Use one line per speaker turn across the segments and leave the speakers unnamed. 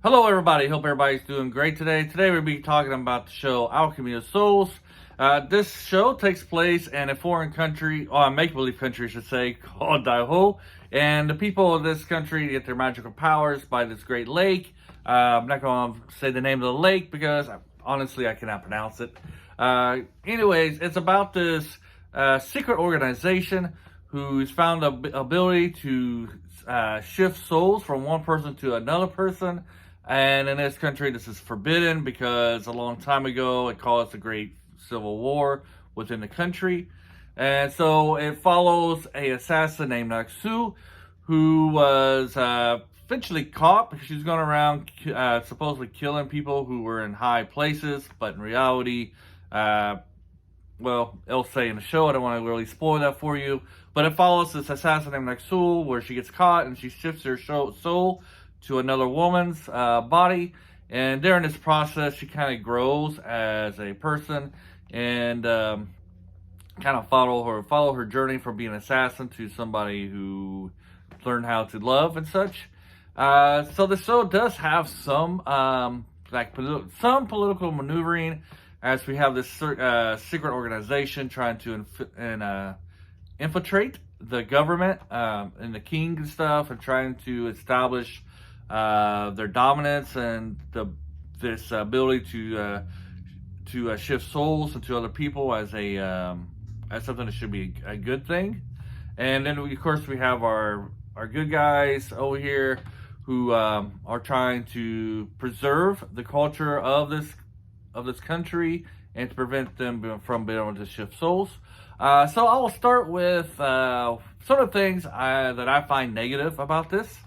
Hello, everybody. Hope everybody's doing great today. Today, we'll be talking about the show Alchemy of Souls. This show takes place in a foreign country, or a make-believe country, I should say, called Daiho. And the people of this country get their magical powers by this great lake. I'm not going to say the name of the lake because, honestly, I cannot pronounce it. Anyways, it's about this secret organization who's found the ability to shift souls from one person to another person. And in this country, this is forbidden because a long time ago, it caused a great civil war within the country. And so it follows a assassin named Naksu, who was eventually caught because she was going around supposedly killing people who were in high places. But in reality, well, it'll say in the show, I don't want to really spoil that for you. But it follows this assassin named Naksu, where she gets caught and she shifts her soul to another woman's body, and during this process she kind of grows as a person and kind of follow her journey from being an assassin to somebody who learned how to love and such. So the show does have some some political maneuvering, as we have this secret organization trying to infiltrate the government and the king and stuff, and trying to establish their dominance and this ability to shift souls into other people as something that should be a good thing. And then of course we have our good guys over here who are trying to preserve the culture of this country and to prevent them from being able to shift souls. So I will start with some of the things that I find negative about this.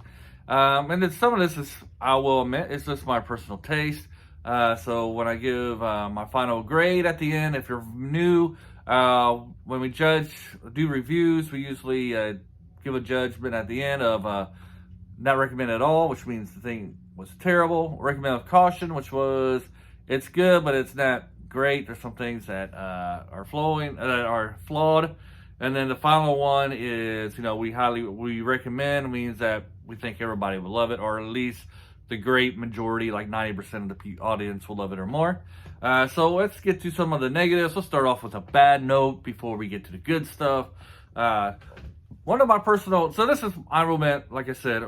And then some of this is, I will admit, it's just my personal taste. So when I give my final grade at the end, if you're new, when we do reviews, we usually give a judgment at the end of not recommend at all, which means the thing was terrible. Recommend with caution, which was it's good, but it's not great. There's some things that are flawed. And then the final one is, we recommend, means that we think everybody will love it, or at least the great majority, like 90% of the audience will love it or more. So let's get to some of the negatives. Let's start off with a bad note before we get to the good stuff. One of my so this is honorable mention, like I said,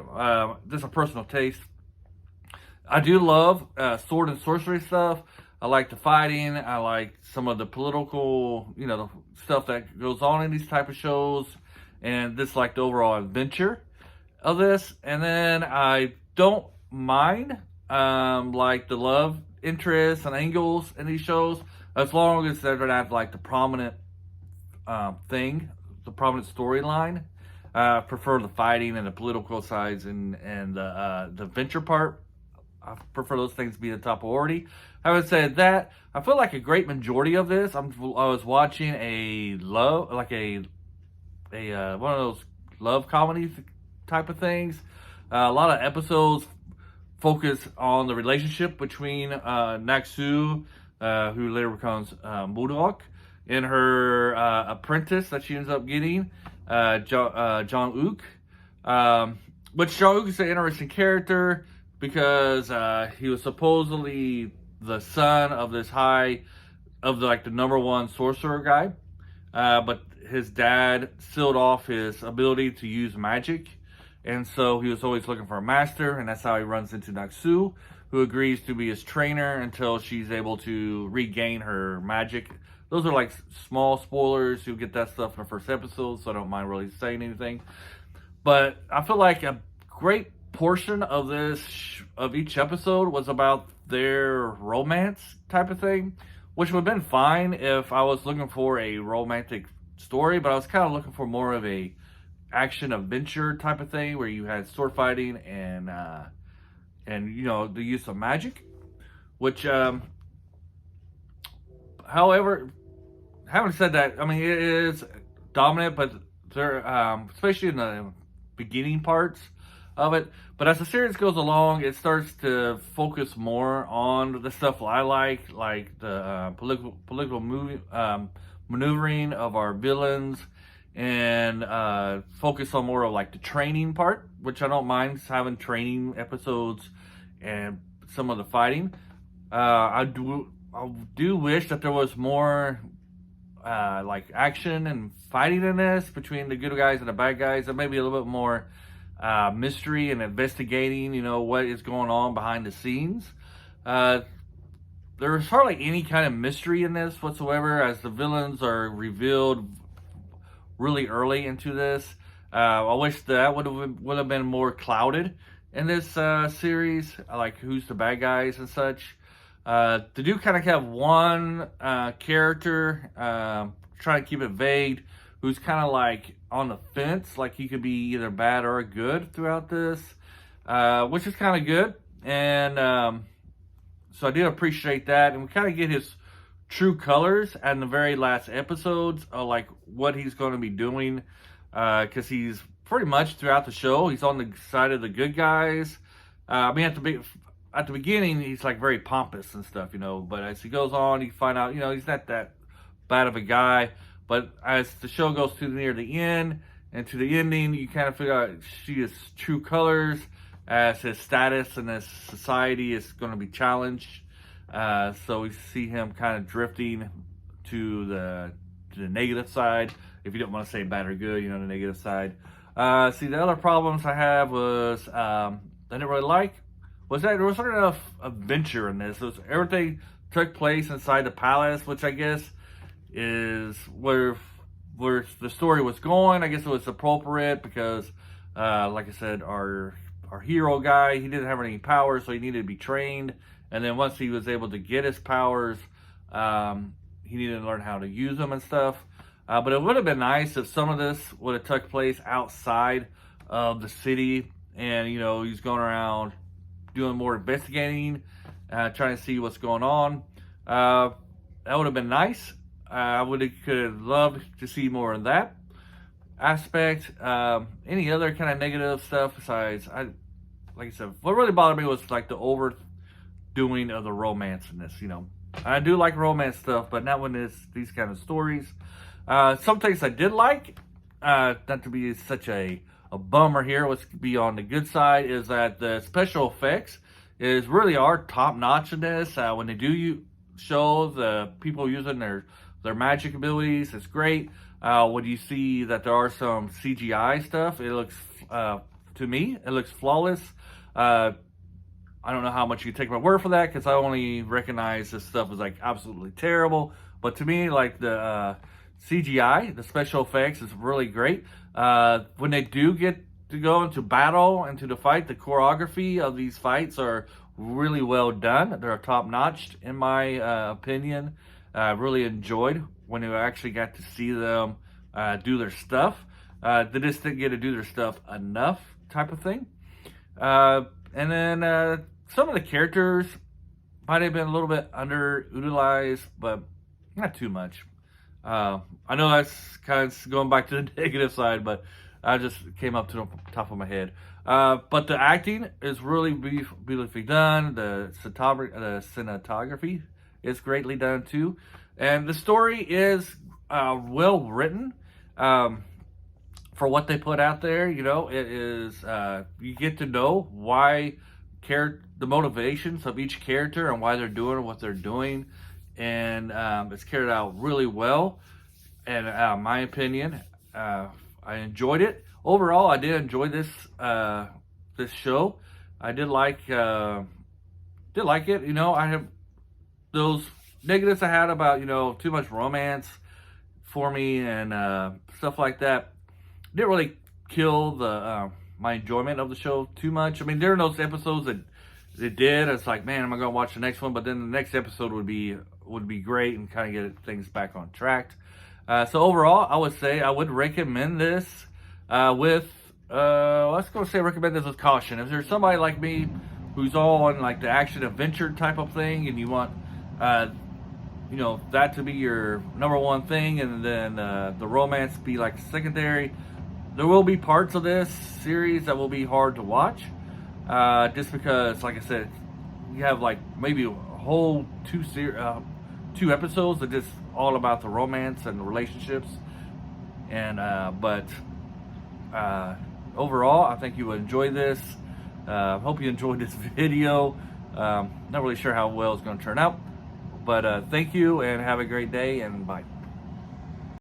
this is a personal taste. I do love sword and sorcery stuff. I like the fighting. I like some of the political, the stuff that goes on in these type of shows, and this like the overall adventure of this. And then I don't mind like the love interests and angles in these shows, as long as they're not like the prominent the prominent storyline. Prefer the fighting and the political sides and the adventure part. I prefer those things to be the top priority. I would say that I feel like a great majority of this, I was watching one of those love comedies type of things. A lot of episodes focus on the relationship between Naksu, who later becomes Moodok, and her apprentice that she ends up getting, Jung-wook. Which Jung-wook is an interesting character because he was supposedly the son of the number one sorcerer guy, but his dad sealed off his ability to use magic, and so he was always looking for a master, and that's how he runs into Naksu, who agrees to be his trainer until she's able to regain her magic. Those are like small spoilers. You'll get that stuff in the first episode, so I don't mind really saying anything. But I feel like a great portion of each episode was about their romance type of thing, which would have been fine if I was looking for a romantic story, but I was kind of looking for more of a action adventure type of thing where you had sword fighting and the use of magic, which however, having said that, I mean, it is dominant, but there especially in the beginning parts of it. But as the series goes along, it starts to focus more on the stuff I like the political maneuvering of our villains, and focus on more of like the training part, which I don't mind having training episodes and some of the fighting. I do wish that there was more like action and fighting in this between the good guys and the bad guys, and maybe a little bit more mystery and investigating, what is going on behind the scenes. There's hardly any kind of mystery in this whatsoever, as the villains are revealed really early into this. I wish that would have been more clouded in this series, like who's the bad guys and such. They do kind of have one character, trying to keep it vague, who's kind of like on the fence, like he could be either bad or good throughout this, which is kind of good. And so I do appreciate that. And we kind of get his true colors in the very last episodes, like what he's going to be doing, because he's pretty much throughout the show, he's on the side of the good guys. I mean, at the beginning, he's like very pompous and stuff, but as he goes on, you find out, he's not that bad of a guy. But as the show goes to near the end and to the ending, you kind of figure out his true colors, as his status in this society is going to be challenged. So we see him kind of drifting to the negative side. If you don't want to say bad or good, the negative side. See, the other problems I have was I didn't really like was that there wasn't enough adventure in this. Everything took place inside the palace, which I guess is where the story was going. I guess it was appropriate because, like I said, our hero guy, he didn't have any powers, so he needed to be trained. And then once he was able to get his powers, he needed to learn how to use them and stuff. But it would have been nice if some of this would have took place outside of the city, and he's going around doing more investigating, trying to see what's going on. That would have been nice. I could have loved to see more of that aspect. Any other kind of negative stuff besides, like I said, what really bothered me was like the overdoing of the romance in this. I do like romance stuff, but not when it's these kind of stories. Some things I did like, not to be such a bummer here, let's be on the good side, is that the special effects is really are top notch in this. When they do show the people using their magic abilities, it's great. When you see that there are some CGI stuff, it looks, to me, it looks flawless. I don't know how much you take my word for that, because I only recognize this stuff as like absolutely terrible. But to me, like the CGI, the special effects, is really great. When they do get to go into battle, into the fight, the choreography of these fights are really well done. They're top notch, in my opinion. I really enjoyed when you actually got to see them do their stuff. They just didn't get to do their stuff enough, type of thing. And then some of the characters might have been a little bit underutilized, but not too much. I know that's kind of going back to the negative side, but I just came up to the top of my head. But the acting is really beautifully done. The cinematography is greatly done too. And the story is well written for what they put out there. It is, you get to know the motivations of each character and why they're doing what they're doing. And it's carried out really well. And my opinion, I enjoyed it. Overall, I did enjoy this show. I did like it. I have those negatives I had about too much romance for me and stuff like that. Didn't really kill my enjoyment of the show too much. I mean, there are those episodes that it did. It's like, man, am I going to watch the next one? But then the next episode would be great and kind of get things back on track. So overall, I would say I would recommend this let's go say recommend this with caution. If there's somebody like me who's all on like the action adventure type of thing, and you want that to be your number one thing, and then the romance be like secondary, there will be parts of this series that will be hard to watch, just because, like I said, you have like maybe a whole two episodes that just all about the romance and the relationships, and but overall, I think you would enjoy this. Hope you enjoyed this video. Not really sure how well it's going to turn out, but thank you and have a great day, and bye.